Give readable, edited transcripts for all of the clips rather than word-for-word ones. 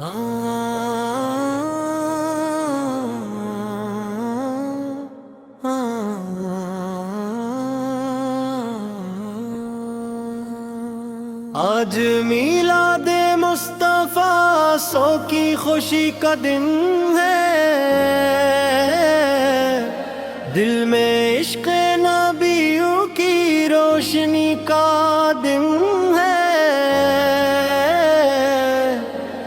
آج میلاد مصطفیٰ سو کی خوشی کا دن ہے، دل میں عشق نبیوں کی روشنی کا دن ہے،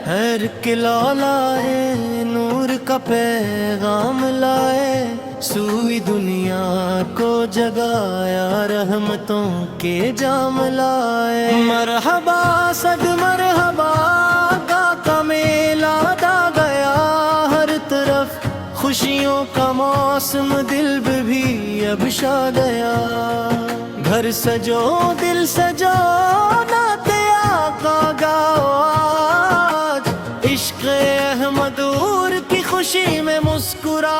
ہر قلعہ لائے نور کا پیغام لائے، سوئی دنیا کو جگایا رحمتوں کے جام لائے۔ مرحبا صد مرحبا کا میلاد آ گیا، ہر طرف خوشیوں کا موسم، دل بھی اب چھا گیا، گھر سجو دل سجو نعت آقا گاؤ آج، عشق احمد اور کی خوشی میں مسکرا،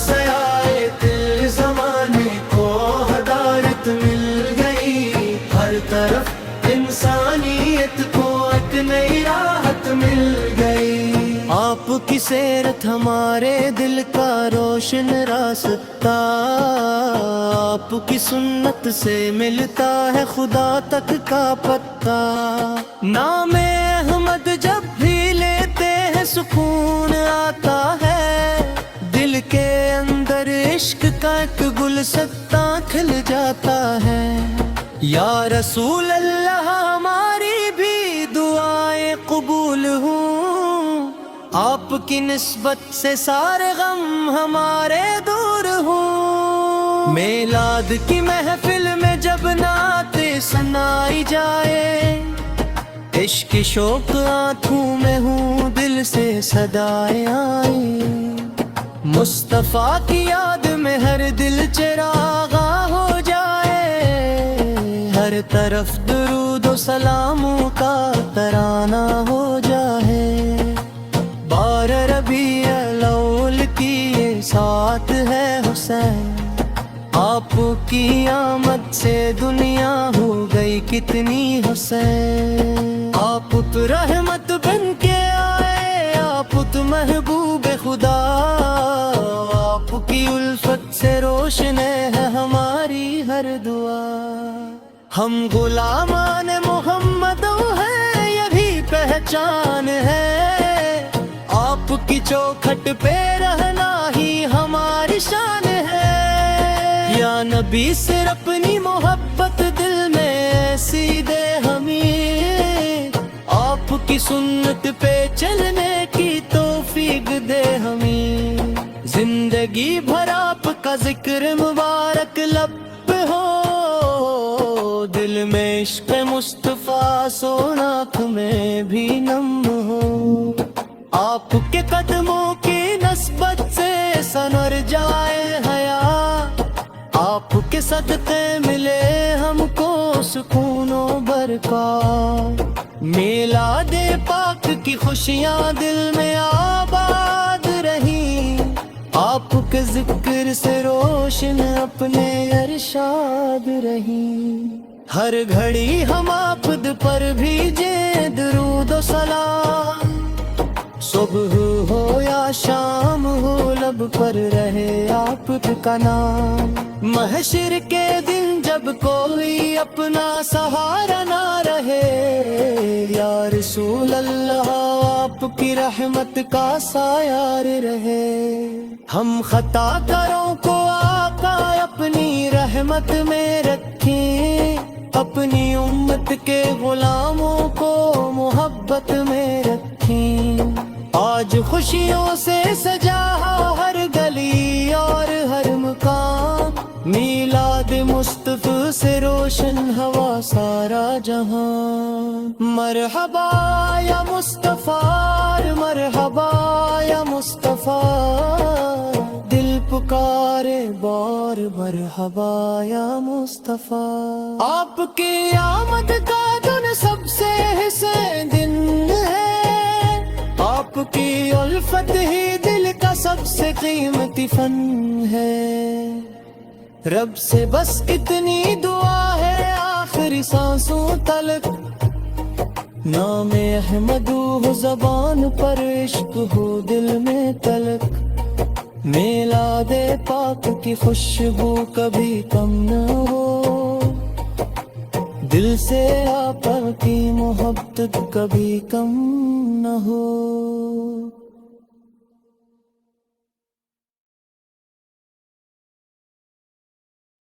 سیائے دل زمانے کو ہدایت مل گئی، ہر طرف انسانیت کو ایک نئی راحت مل گئی۔ آپ کی سیرت ہمارے دل کا روشن راستہ، آپ کی سنت سے ملتا ہے خدا تک کا پتہ، نام احمد جب بھی لیتے ہیں سکون آتا ہے، دل کے اندر عشق کا ایک گلستاں کھل جاتا ہے۔ یا رسول اللہ ہماری بھی دعائیں قبول ہوں، آپ کی نسبت سے سارے غم ہمارے دور ہوں، میلاد کی محفل میں جب نعت سنائی جائے، عشق شوق آنکھوں میں ہوں دل سے صدائیں آئیں، مصطفیٰ کی یاد میں ہر دل چراغاں ہو جائے، ہر طرف درود و سلاموں کا ترانہ ہو جائے، 12 ربیع الاول کی یہ ساتھ ہے حسین، آپ کی آمد سے دنیا ہو گئی کتنی حسین، آپ تو رحمت بن کے آئے، آپ تو محبوب خدا، آپ کی الفت سے روشن ہے ہماری ہر دعا، ہم غلامان محمد ہیں یہ بھی پہچان ہے، آپ کی چوکھٹ پہ رہنا ہی ہماری شان ہے، یا نبی صرف اپنی محبت دل میں ایسی دے ہمیں، آپ کی سنت پہ چلنے کی توفیق دے ہمیں، زندگی بھر آپ کا ذکر مبارک لب پہ ہو، دل میں عشق مصطفیٰ سوناک میں بھی نم ہو، آپ کے قدموں کی نسبت سے سنور جائے حیا، آپ کے صدقے ملے ہم کو سکون و برکات، میلاد پاک کی خوشیاں دل میں آباد رہی، آپ کے ذکر سے روشن اپنے ارشاد رہی، ہر گھڑی ہم آپ پر بھیجے درود و سلام، صبح ہو یا شام ہو لب پر رہے آپ کا نام، محشر کے دن جب کوئی اپنا سہارا نہ رہے، یا رسول اللہ آپ کی رحمت کا سایہ رہے، ہم خطا کاروں کو آقا اپنی رحمت میں رکھیں، اپنی امت کے غلاموں کو محبت میں رکھیں، آج خوشیوں سے سجا ہر گلی اور ہر مقام، میلاد مصطفیٰ سے روشن ہوا سارا جہاں، مرحبا یا مصطفیٰ، مرحبا یا مصطفیٰ، دل پکارے بار مرحبا یا مصطفیٰ، آپ کی آمد کا دن سب سے حسین دن ہے، آپ کی الفت ہی دل کا سب سے قیمتی فن ہے، رب سے بس اتنی دعا ہے آخری سانسوں تلک، نام احمدو ہو زبان پر، عشق ہو دل میں تلک، میلاد پاک کی خوشبو کبھی کم نہ ہو، دل سے آپ کی محبت کبھی کم نہ ہو۔